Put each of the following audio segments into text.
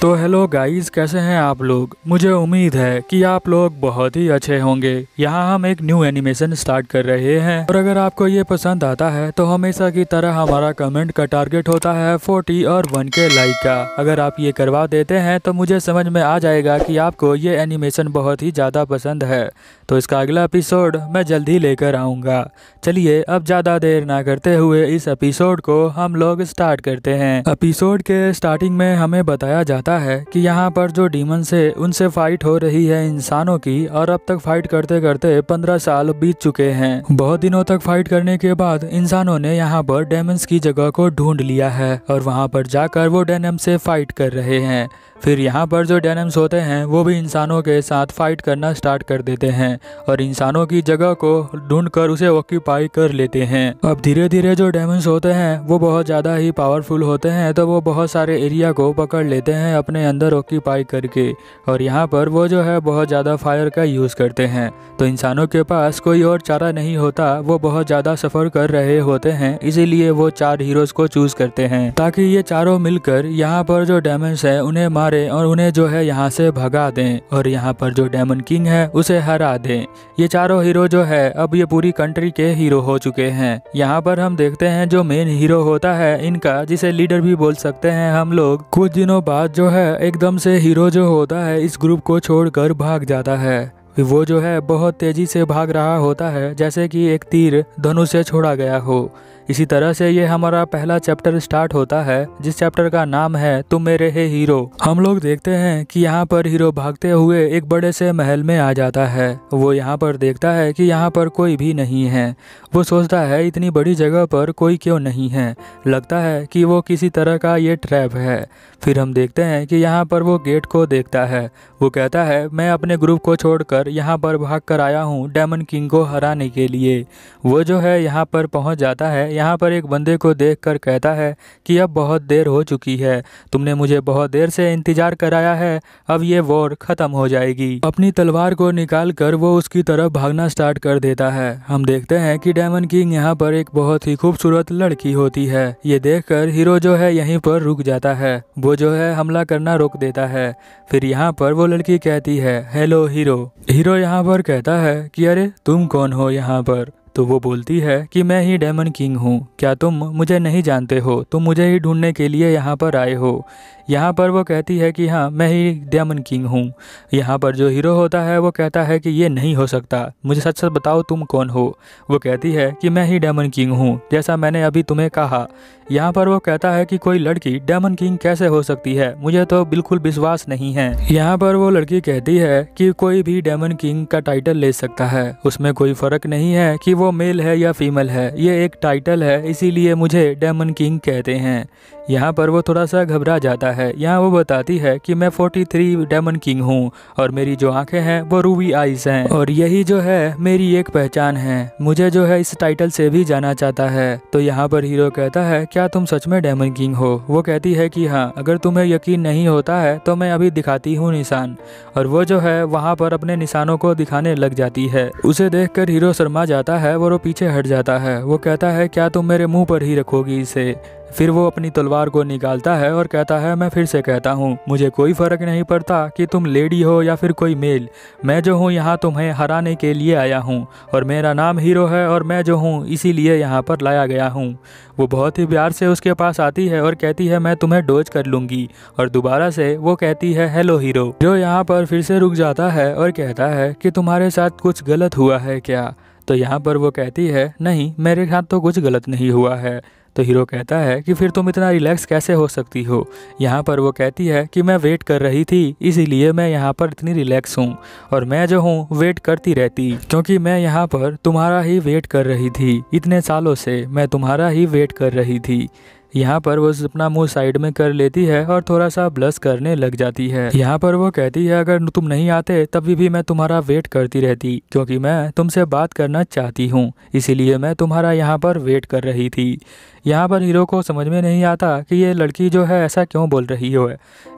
तो hello guys, कैसे हैं आप लोग। मुझे उम्मीद है कि आप लोग बहुत ही अच्छे होंगे। यहाँ हम एक न्यू एनिमेशन स्टार्ट कर रहे हैं और अगर आपको ये पसंद आता है तो हमेशा की तरह हमारा कमेंट का टारगेट होता है 40 और 1K लाइक का। अगर आप ये करवा देते हैं तो मुझे समझ में आ जाएगा कि आपको ये एनिमेशन बहुत ही ज़्यादा पसंद है। तो इसका अगला एपिसोड मैं जल्द ही लेकर आऊँगा। चलिए अब ज़्यादा देर ना करते हुए इस एपिसोड को हम लोग स्टार्ट करते हैं। एपिसोड के स्टार्टिंग में हमें बताया जाता है कि यहाँ पर जो डीमंस है उनसे फाइट हो रही है इंसानों की, और अब तक फाइट करते करते 15 साल बीत चुके हैं। बहुत दिनों तक फाइट करने के बाद इंसानों ने यहाँ पर डेमंस की जगह को ढूंढ लिया है और वहाँ पर जाकर वो डेनम से फाइट कर रहे हैं। फिर यहाँ पर जो डेनम्स होते हैं वो भी इंसानों के साथ फाइट करना स्टार्ट कर देते हैं और इंसानों की जगह को ढूंढकर उसे ऑक्यूपाई कर लेते हैं। अब धीरे धीरे जो डेमंस होते हैं वो बहुत ज़्यादा ही पावरफुल होते हैं, तो वो बहुत सारे एरिया को पकड़ लेते हैं अपने अंदर ऑक्यूपाई करके, और यहाँ पर वो जो है बहुत ज़्यादा फायर का यूज़ करते हैं। तो इंसानों के पास कोई और चारा नहीं होता, वो बहुत ज़्यादा सफ़र कर रहे होते हैं, इसीलिए वो 4 हीरोज़ को चूज़ करते हैं ताकि ये चारों मिलकर यहाँ पर जो डेमंस है उन्हें मारे और उन्हें जो है यहाँ से भगा दें और यहाँ पर जो डेमन किंग है उसे हरा दें। ये चारों हीरो जो है अब ये पूरी कंट्री के हीरो हो चुके हैं। यहाँ पर हम देखते हैं जो मेन हीरो होता है इनका, जिसे लीडर भी बोल सकते हैं हम लोग, कुछ दिनों बाद जो है एकदम से हीरो जो होता है इस ग्रुप को छोड़कर भाग जाता है। वो जो है बहुत तेजी से भाग रहा होता है जैसे कि एक तीर धनुष से छोड़ा गया हो। इसी तरह से ये हमारा पहला चैप्टर स्टार्ट होता है, जिस चैप्टर का नाम है तुम मेरे है हीरो। हम लोग देखते हैं कि यहाँ पर हीरो भागते हुए एक बड़े से महल में आ जाता है। वो यहाँ पर देखता है कि यहाँ पर कोई भी नहीं है। वो सोचता है इतनी बड़ी जगह पर कोई क्यों नहीं है, लगता है कि वो किसी तरह का ये ट्रैप है। फिर हम देखते हैं कि यहाँ पर वो गेट को देखता है। वो कहता है मैं अपने ग्रुप को छोड़कर यहाँ पर भाग कर आया हूँ डेमन किंग को हराने के लिए। वो जो है यहाँ पर पहुँच जाता है। यहाँ पर एक बंदे को देखकर कहता है कि अब बहुत देर हो चुकी है, तुमने मुझे बहुत देर से इंतजार कराया है, अब ये वॉर खत्म हो जाएगी। अपनी तलवार को निकाल कर वो उसकी तरफ भागना स्टार्ट कर देता है। हम देखते हैं कि डेमन किंग यहाँ पर एक बहुत ही खूबसूरत लड़की होती है। ये देखकर हीरो जो है यहीं पर रुक जाता है। वो जो है हमला करना रोक देता है। फिर यहाँ पर वो लड़की कहती है हेलो हीरो। हीरो यहाँ पर कहता है कि अरे तुम कौन हो यहाँ पर। तो वो बोलती है कि मैं ही डेमन किंग हूँ, क्या तुम मुझे नहीं जानते हो, तुम मुझे ही ढूंढने के लिए यहाँ पर आए हो। यहाँ पर वो कहती है कि हाँ मैं ही डेमन किंग हूँ। यहाँ पर जो हीरो होता है वो कहता है कि ये नहीं हो सकता, मुझे सच सच बताओ तुम कौन हो। वो कहती है कि मैं ही डेमन किंग हूँ, जैसा मैंने अभी तुम्हें कहा। यहाँ पर वो कहता है कि कोई लड़की डेमन किंग कैसे हो सकती है, मुझे तो बिल्कुल विश्वास नहीं है। यहाँ पर वो लड़की कहती है कि कोई भी डेमन किंग का टाइटल ले सकता है, उसमें कोई फर्क नहीं है कि वो मेल है या फीमेल है, ये एक टाइटल है, इसीलिए मुझे डेमन किंग कहते हैं। यहाँ पर वो थोड़ा सा घबरा जाता है। यहाँ वो बताती है कि मैं 43 डेमन किंग हूँ और मेरी जो आंखें हैं वो रूबी आइज हैं और यही जो है मेरी एक पहचान है, मुझे जो है इस टाइटल से भी जाना चाहता है। तो यहाँ पर हीरो कहता है क्या तुम सच में डेमन किंग हो। वो कहती है कि हाँ, अगर तुम्हें यकीन नहीं होता है तो मैं अभी दिखाती हूँ निशान। और वो जो है वहाँ पर अपने निशानों को दिखाने लग जाती है। उसे देखकर हीरो शर्मा जाता है और वो पीछे हट जाता है। वो कहता है क्या तुम मेरे मुंह पर ही रखोगी इसे। फिर वो अपनी तलवार को निकालता है और कहता है मैं फिर से कहता हूँ, मुझे कोई फर्क नहीं पड़ता कि तुम लेडी हो या फिर कोई मेल, मैं जो हूँ यहाँ तुम्हें हराने के लिए आया हूँ और मेरा नाम हीरो है और मैं जो हूँ इसीलिए यहाँ पर लाया गया हूँ। वो बहुत ही प्यार से उसके पास आती है और कहती है मैं तुम्हें डोज कर लूँगी, और दोबारा से वो कहती है हेलो हीरो। जो यहाँ पर फिर से रुक जाता है और कहता है कि तुम्हारे साथ कुछ गलत हुआ है क्या। तो यहाँ पर वो कहती है नहीं, मेरे साथ तो कुछ गलत नहीं हुआ है। तो हीरो कहता है कि फिर तुम इतना रिलैक्स कैसे हो सकती हो। यहाँ पर वो कहती है कि मैं वेट कर रही थी, इसीलिए मैं यहाँ पर इतनी रिलैक्स हूँ, और मैं जो हूँ वेट करती रहती, क्योंकि मैं यहाँ पर तुम्हारा ही वेट कर रही थी, इतने सालों से मैं तुम्हारा ही वेट कर रही थी। यहाँ पर वो अपना मुंह साइड में कर लेती है और थोड़ा सा ब्लश करने लग जाती है। यहाँ पर वो कहती है अगर तुम नहीं आते तभी भी मैं तुम्हारा वेट करती रहती, क्योंकि मैं तुमसे बात करना चाहती हूँ, इसीलिए मैं तुम्हारा यहाँ पर वेट कर रही थी। यहाँ पर हीरो को समझ में नहीं आता कि ये लड़की जो है ऐसा क्यों बोल रही हो।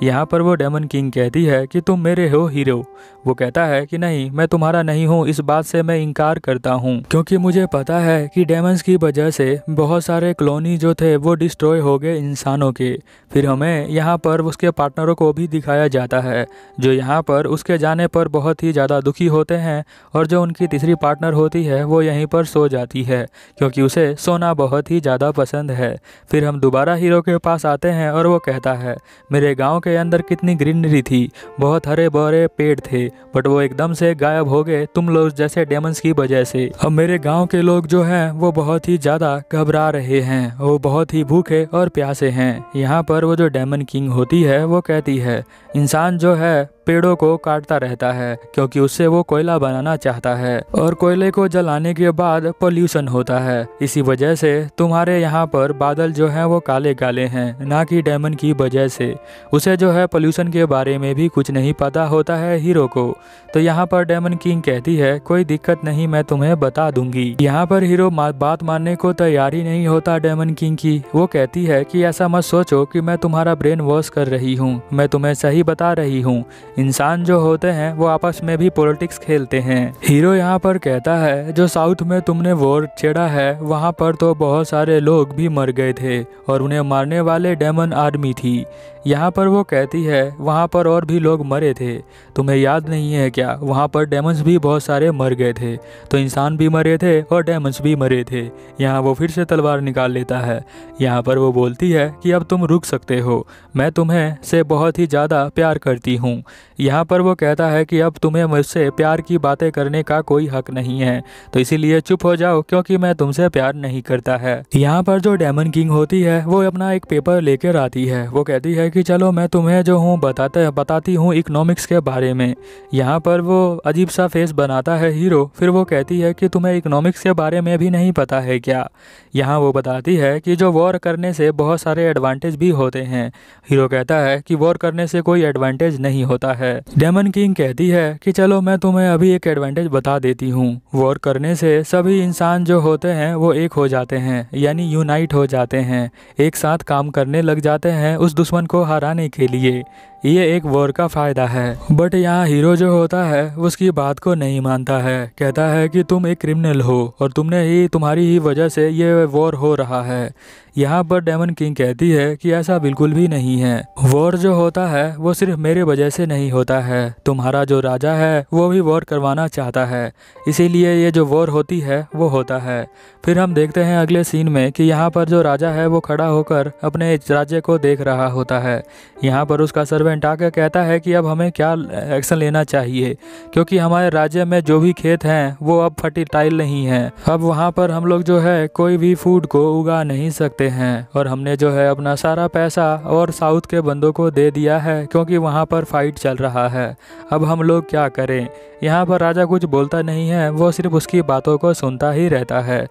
यहाँ पर वो डेमन किंग कहती है कि तुम मेरे हो हीरो। वो कहता है कि नहीं, मैं तुम्हारा नहीं हूँ, इस बात से मैं इनकार करता हूँ, क्योंकि मुझे पता है कि डेमंस की वजह से बहुत सारे कॉलोनी जो थे वो डिस्ट्रॉय हो गए इंसानों के। फिर हमें यहाँ पर उसके पार्टनरों को भी दिखाया जाता है जो यहाँ पर उसके जाने पर बहुत ही ज़्यादा दुखी होते हैं, और जो उनकी तीसरी पार्टनर होती है वो यहीं पर सो जाती है क्योंकि उसे सोना बहुत ही ज़्यादा पसंद है। फिर हम दोबारा हीरो के पास आते हैं और वो कहता है मेरे गांव के अंदर कितनी ग्रीनरी थी, बहुत हरे भरे पेड़ थे, बट वो एकदम से गायब हो गए तुम लोग जैसे डेमंस की वजह से। अब मेरे गांव के लोग जो हैं वो बहुत ही ज़्यादा घबरा रहे हैं, वो बहुत ही भूखे और प्यासे हैं। यहाँ पर वो जो डेमन किंग होती है वो कहती है इंसान जो है पेड़ों को काटता रहता है क्योंकि उससे वो कोयला बनाना चाहता है, और कोयले को जलाने के बाद पोल्यूशन होता है। इसी वजह से तुम्हारे यहाँ पर बादल जो हैं वो काले काले हैं, ना कि डेमन की वजह से। उसे जो है पोल्यूशन के बारे में भी कुछ नहीं पता होता है हीरो को। तो यहाँ पर डेमन किंग कहती है कोई दिक्कत नहीं, मैं तुम्हें बता दूंगी। यहाँ पर हीरो बात मानने को तैयार ही नहीं होता डेमन किंग की। वो कहती है कि ऐसा मत सोचो कि मैं तुम्हारा ब्रेन वॉश कर रही हूँ, मैं तुम्हें सही बता रही हूँ। इंसान जो होते हैं वो आपस में भी पॉलिटिक्स खेलते हैं। हीरो यहाँ पर कहता है जो साउथ में तुमने वॉर छेड़ा है वहाँ पर तो बहुत सारे लोग भी मर गए थे और उन्हें मारने वाले डेमन आर्मी थी। यहाँ पर वो कहती है वहाँ पर और भी लोग मरे थे, तुम्हें याद नहीं है क्या, वहाँ पर डेमन्स भी बहुत सारे मर गए थे। तो इंसान भी मरे थे और डेमन्स भी मरे थे। यहाँ वो फिर से तलवार निकाल लेता है। यहाँ पर वो बोलती है कि अब तुम रुक सकते हो, मैं तुम्हें से बहुत ही ज़्यादा प्यार करती हूँ। यहाँ पर वो कहता है कि अब तुम्हें मुझसे प्यार की बातें करने का कोई हक नहीं है, तो इसीलिए चुप हो जाओ क्योंकि मैं तुमसे प्यार नहीं करता है। यहाँ पर जो डेमन किंग होती है वो अपना एक पेपर लेकर आती है। वो कहती है कि चलो मैं तुम्हें जो हूँ बताती हूँ इकोनॉमिक्स के बारे में। यहाँ पर वो अजीब सा फेस बनाता है हीरो। फिर वो कहती है कि तुम्हें इकोनॉमिक्स के बारे में भी नहीं पता है क्या। यहाँ वो बताती है कि जो वॉर करने से बहुत सारे एडवांटेज भी होते हैं। हीरो कहता है कि वॉर करने से कोई एडवांटेज नहीं होता है। डेमन किंग कहती है कि चलो मैं तुम्हें अभी एक एडवांटेज बता देती हूँ। वॉर करने से सभी इंसान जो होते हैं वो एक हो जाते हैं, यानी यूनाइट हो जाते हैं, एक साथ काम करने लग जाते हैं उस दुश्मन को हराने के लिए। ये एक वॉर का फ़ायदा है। बट यहाँ हीरो जो होता है उसकी बात को नहीं मानता है, कहता है कि तुम एक क्रिमिनल हो और तुम्हारी ही वजह से ये वॉर हो रहा है। यहाँ पर डेमन किंग कहती है कि ऐसा बिल्कुल भी नहीं है, वॉर जो होता है वो सिर्फ मेरे वजह से नहीं होता है, तुम्हारा जो राजा है वो भी वॉर करवाना चाहता है, इसीलिए ये जो वॉर होती है वो होता है। फिर हम देखते हैं अगले सीन में कि यहाँ पर जो राजा है वो खड़ा होकर अपने राज्य को देख रहा होता है। यहाँ पर उसका सर्वेंट आकर कहता है कि अब हमें क्या एक्शन लेना चाहिए, क्योंकि हमारे राज्य में जो भी खेत हैं वो अब फर्टिलाइज नहीं है। अब वहाँ पर हम लोग जो है कोई भी फूड को उगा नहीं सकते हैं, और हमने जो है अपना सारा पैसा और साउथ के बंदों को दे दिया है क्योंकि वहाँ पर फाइट चल रहा है। अब हम लोग क्या करें। यहाँ पर राजा कुछ बोलता नहीं है, वो सिर्फ उसकी बातों को सुनता ही रहता है।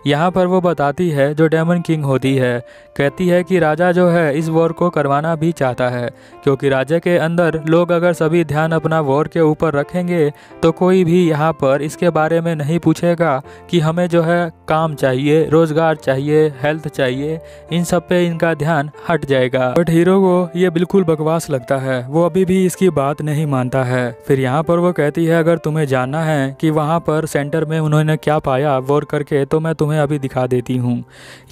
यहाँ पर वो बताती है जो डेमन किंग होती है, कहती है कि राजा जो है इस वॉर को करवाना भी चाहता है, क्योंकि राज्य के अंदर लोग अगर सभी ध्यान अपना वॉर के ऊपर रखेंगे तो कोई भी यहाँ पर इसके बारे में नहीं पूछेगा कि हमें जो है काम चाहिए, रोजगार चाहिए, हेल्थ चाहिए, इन सब पे इनका ध्यान हट जाएगा। बट हीरो को ये बिल्कुल बकवास लगता है, वो अभी भी इसकी बात नहीं मानता है। फिर यहाँ पर वो कहती है अगर तुम्हें जानना है कि वहाँ पर सेंटर में उन्होंने क्या पाया वॉर करके तो मैं तुम्हें अभी दिखा देती हूँ।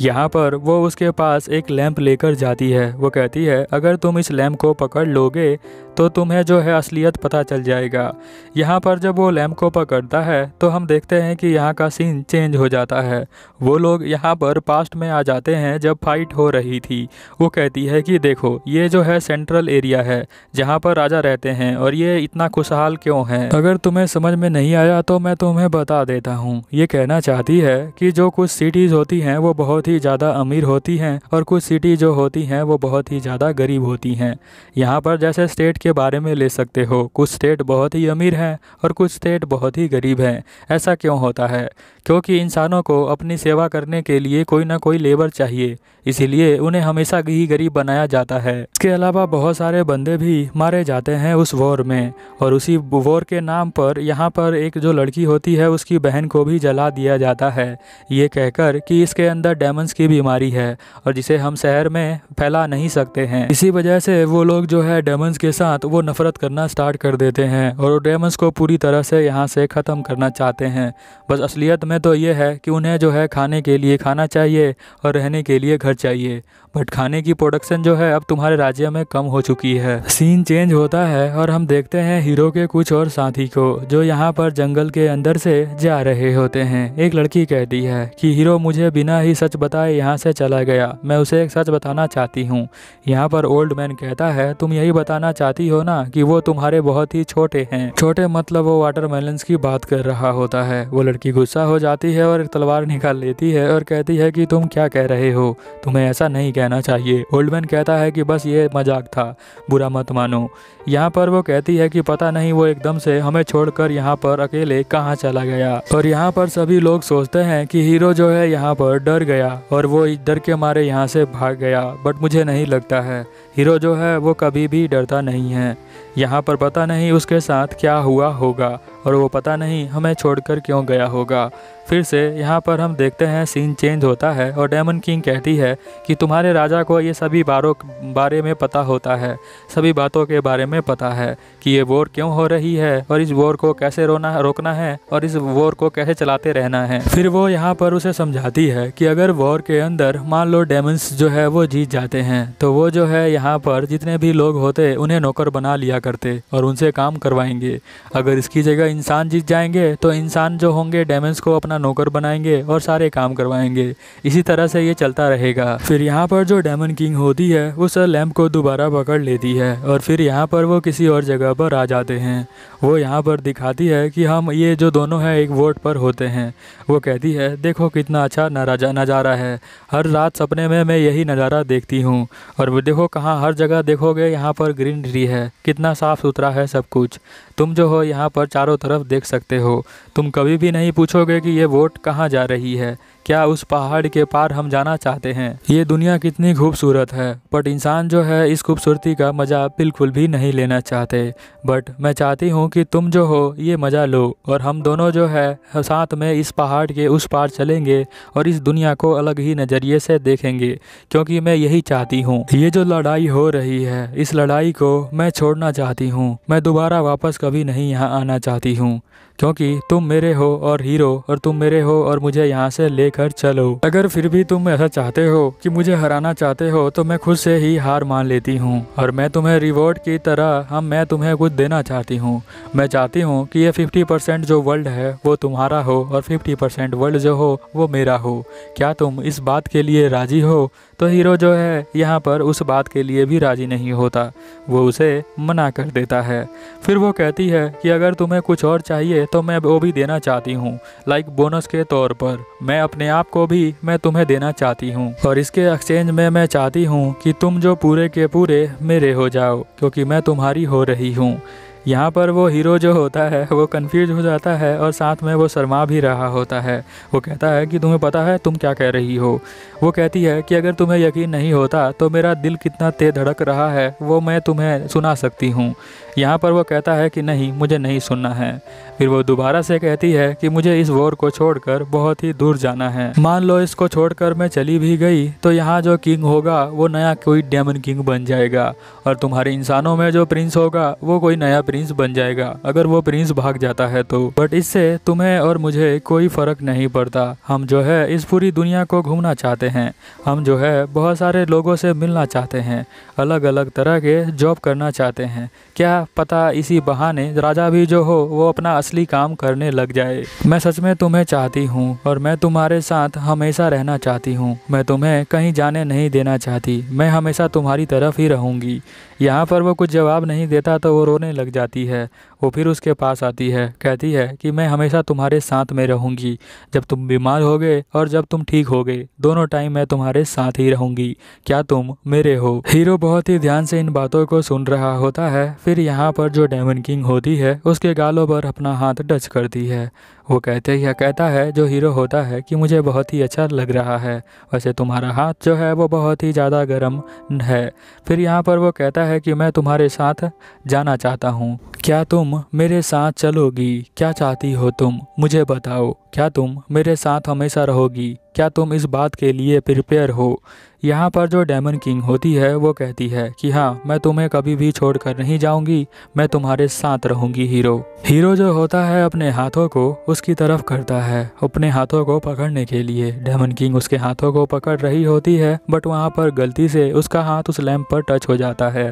यहाँ पर वो उसके पास एक लैंप लेकर जाती है। वो कहती है अगर तुम इस लैंप को पकड़ लोगे तो तुम्हें जो है असलियत पता चल जाएगा। यहाँ पर जब वो लैंप को पकड़ता है तो हम देखते हैं कि यहाँ का सीन चेंज हो जाता है। वो लोग यहाँ पर पास्ट में आ जाते हैं जब फाइट हो रही थी। वो कहती है कि देखो ये जो है सेंट्रल एरिया है जहाँ पर राजा रहते हैं और ये इतना खुशहाल क्यों है। अगर तुम्हें समझ में नहीं आया तो मैं तुम्हें बता देता हूँ। ये कहना चाहती है कि जो कुछ सिटीज़ होती हैं वो बहुत ही ज़्यादा अमीर होती हैं और कुछ सिटी जो होती हैं वो बहुत ही ज़्यादा गरीब होती हैं। यहाँ पर जैसे स्टेट के बारे में ले सकते हो। कुछ स्टेट बहुत ही अमीर हैं और कुछ स्टेट बहुत ही गरीब हैं। ऐसा क्यों होता है? क्योंकि इंसानों को अपनी सेवा करने के लिए कोई ना कोई लेबर चाहिए, इसीलिए उन्हें हमेशा ही गरीब बनाया जाता है। इसके अलावा बहुत सारे बंदे भी मारे जाते हैं उस वॉर में, और उसी वॉर के नाम पर यहाँ पर एक जो लड़की होती है उसकी बहन को भी जला दिया जाता है, ये कहकर कि इसके अंदर डेमंस की बीमारी है और जिसे हम शहर में फैला नहीं सकते हैं। इसी वजह से वो लोग जो है डेमंस के साथ वो नफरत करना स्टार्ट कर देते हैं और डेमंस को पूरी तरह से यहाँ से ख़त्म करना चाहते हैं। बस असलियत में तो ये है कि उन्हें जो है खाने के लिए खाना चाहिए और रहने के लिए घर चाहिए, बट खाने की प्रोडक्शन जो है अब तुम्हारे राज्य में कम हो चुकी है। सीन चेंज होता है और हम देखते हैं हीरो के कुछ और साथी को जो यहाँ पर जंगल के अंदर से जा रहे होते हैं। एक लड़की कहती है कि हीरो मुझे बिना ही सच बताए यहाँ से चला गया, मैं उसे एक सच बताना चाहती हूँ। यहाँ पर ओल्ड मैन कहता है तुम यही बताना चाहती हो ना कि वो तुम्हारे बहुत ही छोटे हैं। छोटे मतलब वो वाटरमेलन्स की बात कर रहा होता है। वो लड़की गुस्सा हो जाती है और एक तलवार निकाल लेती है और कहती है कि तुम क्या कह रहे हो, तुम्हें ऐसा नहीं कहना चाहिए। ओल्ड मैन कहता है कि बस ये मजाक था, बुरा मत मानो। यहाँ पर वो कहती है कि पता नहीं वो एकदम से हमें छोड़कर यहाँ पर अकेले कहाँ चला गया। और यहाँ पर सभी लोग सोचते हैं कि हीरो जो है यहाँ पर डर गया और वो डर के मारे यहाँ से भाग गया, बट मुझे नहीं लगता है। हीरो जो है वो कभी भी डरता नहीं है। यहाँ पर पता नहीं उसके साथ क्या हुआ होगा और वो पता नहीं हमें छोड़कर क्यों गया होगा। फिर से यहाँ पर हम देखते हैं सीन चेंज होता है और डेमन किंग कहती है कि तुम्हारे राजा को ये सभी बारे में पता होता है, सभी बातों के बारे में पता है कि ये वॉर क्यों हो रही है और इस वॉर को कैसे रोकना है और इस वॉर को कैसे चलाते रहना है। फिर वो यहाँ पर उसे समझाती है कि अगर वॉर के अंदर मान लो डेमन्स जो है वो जीत जाते हैं तो वो जो है यहाँ पर जितने भी लोग होते उन्हें नौकर बना लिया करते और उनसे काम करवाएंगे। अगर इसकी जगह इंसान जीत जाएंगे तो इंसान जो होंगे डेमन्स को अपना नौकर बनाएंगे और सारे काम करवाएंगे। इसी तरह से ये चलता रहेगा। फिर यहाँ पर जो डेमन किंग होती है उस लैंप को दोबारा पकड़ लेती है और फिर यहाँ पर वो किसी और जगह पर आ जाते हैं। वो यहाँ पर दिखाती है कि हम ये जो दोनों हैं एक वोट पर होते हैं। वो कहती है देखो कितना अच्छा नज़ारा है, हर रात सपने में मैं यही नज़ारा देखती हूँ। और वो देखो कहाँ हर जगह देखोगे यहाँ पर ग्रीनरी है, कितना साफ़ सुथरा है सब कुछ। तुम जो हो यहाँ पर चारों तरफ देख सकते हो। तुम कभी भी नहीं पूछोगे कि ये वोट कहाँ जा रही है, क्या उस पहाड़ के पार हम जाना चाहते हैं। ये दुनिया कितनी खूबसूरत है, बट इंसान जो है इस खूबसूरती का मज़ा बिल्कुल भी नहीं लेना चाहते। बट मैं चाहती हूँ कि तुम जो हो ये मज़ा लो और हम दोनों जो है साथ में इस पहाड़ के उस पार चलेंगे और इस दुनिया को अलग ही नज़रिए से देखेंगे, क्योंकि मैं यही चाहती हूँ। ये जो लड़ाई हो रही है इस लड़ाई को मैं छोड़ना चाहती हूँ। मैं दोबारा वापस कभी नहीं यहाँ आना चाहती हूँ, क्योंकि तुम मेरे हो और हीरो और तुम मेरे हो और मुझे यहाँ से लेकर चलो। अगर फिर भी तुम ऐसा चाहते हो कि मुझे हराना चाहते हो तो मैं खुद से ही हार मान लेती हूँ और मैं तुम्हें रिवॉर्ड की तरह मैं तुम्हें कुछ देना चाहती हूँ। मैं चाहती हूँ कि ये 50% जो वर्ल्ड है वो तुम्हारा हो और 50% वर्ल्ड जो हो वो मेरा हो। क्या तुम इस बात के लिए राजी हो? तो हीरो जो है यहाँ पर उस बात के लिए भी राजी नहीं होता, वो उसे मना कर देता है। फिर वो कहती है कि अगर तुम्हें कुछ और चाहिए तो मैं वो भी देना चाहती हूँ, लाइक बोनस के तौर पर मैं अपने आप को भी मैं तुम्हें देना चाहती हूँ और इसके एक्सचेंज में मैं चाहती हूँ कि तुम जो पूरे के पूरे मेरे हो जाओ, क्योंकि मैं तुम्हारी हो रही हूँ। यहाँ पर वो हीरो जो होता है वो कंफ्यूज हो जाता है और साथ में वो शर्मा भी रहा होता है। वो कहता है कि तुम्हें पता है तुम क्या कह रही हो। वो कहती है कि अगर तुम्हें यकीन नहीं होता तो मेरा दिल कितना तेज धड़क रहा है वो मैं तुम्हें सुना सकती हूँ। यहाँ पर वो कहता है कि नहीं, मुझे नहीं सुनना है। फिर वो दोबारा से कहती है कि मुझे इस वॉर को छोड़कर बहुत ही दूर जाना है। मान लो इसको छोड़कर मैं चली भी गई तो यहाँ जो किंग होगा वो नया कोई डेमन किंग बन जाएगा और तुम्हारे इंसानों में जो प्रिंस होगा वो कोई नया प्रिंस बन जाएगा, अगर वो प्रिंस भाग जाता है तो। बट इससे तुम्हें और मुझे कोई फर्क नहीं पड़ता। हम जो है इस पूरी दुनिया को घूमना चाहते हैं, हम जो है बहुत सारे लोगों से मिलना चाहते हैं, अलग अलग तरह के जॉब करना चाहते हैं। क्या पता इसी बहाने राजा भी जो हो वो अपना असली काम करने लग जाए। मैं सच में तुम्हें चाहती हूँ और मैं तुम्हारे साथ हमेशा रहना चाहती हूँ। मैं तुम्हें कहीं जाने नहीं देना चाहती, मैं हमेशा तुम्हारी तरफ ही रहूँगी। यहाँ पर वो कुछ जवाब नहीं देता तो वो रोने लग जाती है। वो फिर उसके पास आती है, कहती है कि मैं हमेशा तुम्हारे साथ में रहूंगी, जब तुम बीमार होगे और जब तुम ठीक होगे, दोनों टाइम मैं तुम्हारे साथ ही रहूंगी। क्या तुम मेरे हो? हीरो बहुत ही ध्यान से इन बातों को सुन रहा होता है। फिर यहाँ पर जो डेमन किंग होती है उसके गालों पर अपना हाथ टच करती है। वो कहता है जो हीरो होता है कि मुझे बहुत ही अच्छा लग रहा है, वैसे तुम्हारा हाथ जो है वो बहुत ही ज़्यादा गर्म है। फिर यहाँ पर वो कहता है कि मैं तुम्हारे साथ जाना चाहता हूँ, क्या तुम मेरे साथ चलोगी? क्या चाहती हो तुम? मुझे बताओ, क्या तुम मेरे साथ हमेशा रहोगी? क्या तुम इस बात के लिए प्रिपेयर हो? यहाँ पर जो डेमन किंग होती है वो कहती है कि हाँ, मैं तुम्हें कभी भी छोड़कर नहीं जाऊंगी, मैं तुम्हारे साथ रहूंगी हीरो। हीरो जो होता है अपने हाथों को उसकी तरफ करता है अपने हाथों को पकड़ने के लिए। डेमन किंग उसके हाथों को पकड़ रही होती है, बट वहाँ पर गलती से उसका हाथ उस लैंप पर टच हो जाता है।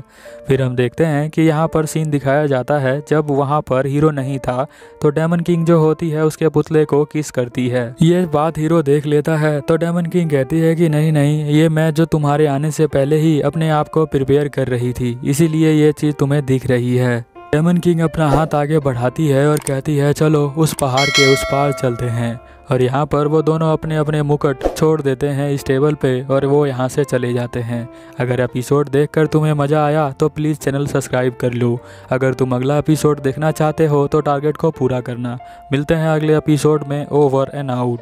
फिर हम देखते हैं कि यहाँ पर सीन दिखाया जाता है जब वहाँ पर हीरो नहीं था तो डेमन किंग जो होती है उसके पुतले को किस करती है। ये बात हीरो देख लेता है तो डेमन किंग कहती है कि नहीं नहीं, ये मैं जो तुम्हारे आने से पहले ही अपने आप को प्रिपेयर कर रही थी, इसीलिए ये चीज़ तुम्हें दिख रही है। डेमन किंग अपना हाथ आगे बढ़ाती है और कहती है चलो उस पहाड़ के उस पार चलते हैं। और यहाँ पर वो दोनों अपने अपने मुकुट छोड़ देते हैं इस टेबल पे और वो यहाँ से चले जाते हैं। अगर एपिसोड देखकर तुम्हें मज़ा आया तो प्लीज़ चैनल सब्सक्राइब कर लो। अगर तुम अगला एपिसोड देखना चाहते हो तो टारगेट को पूरा करना। मिलते हैं अगले एपिसोड में। Over and out.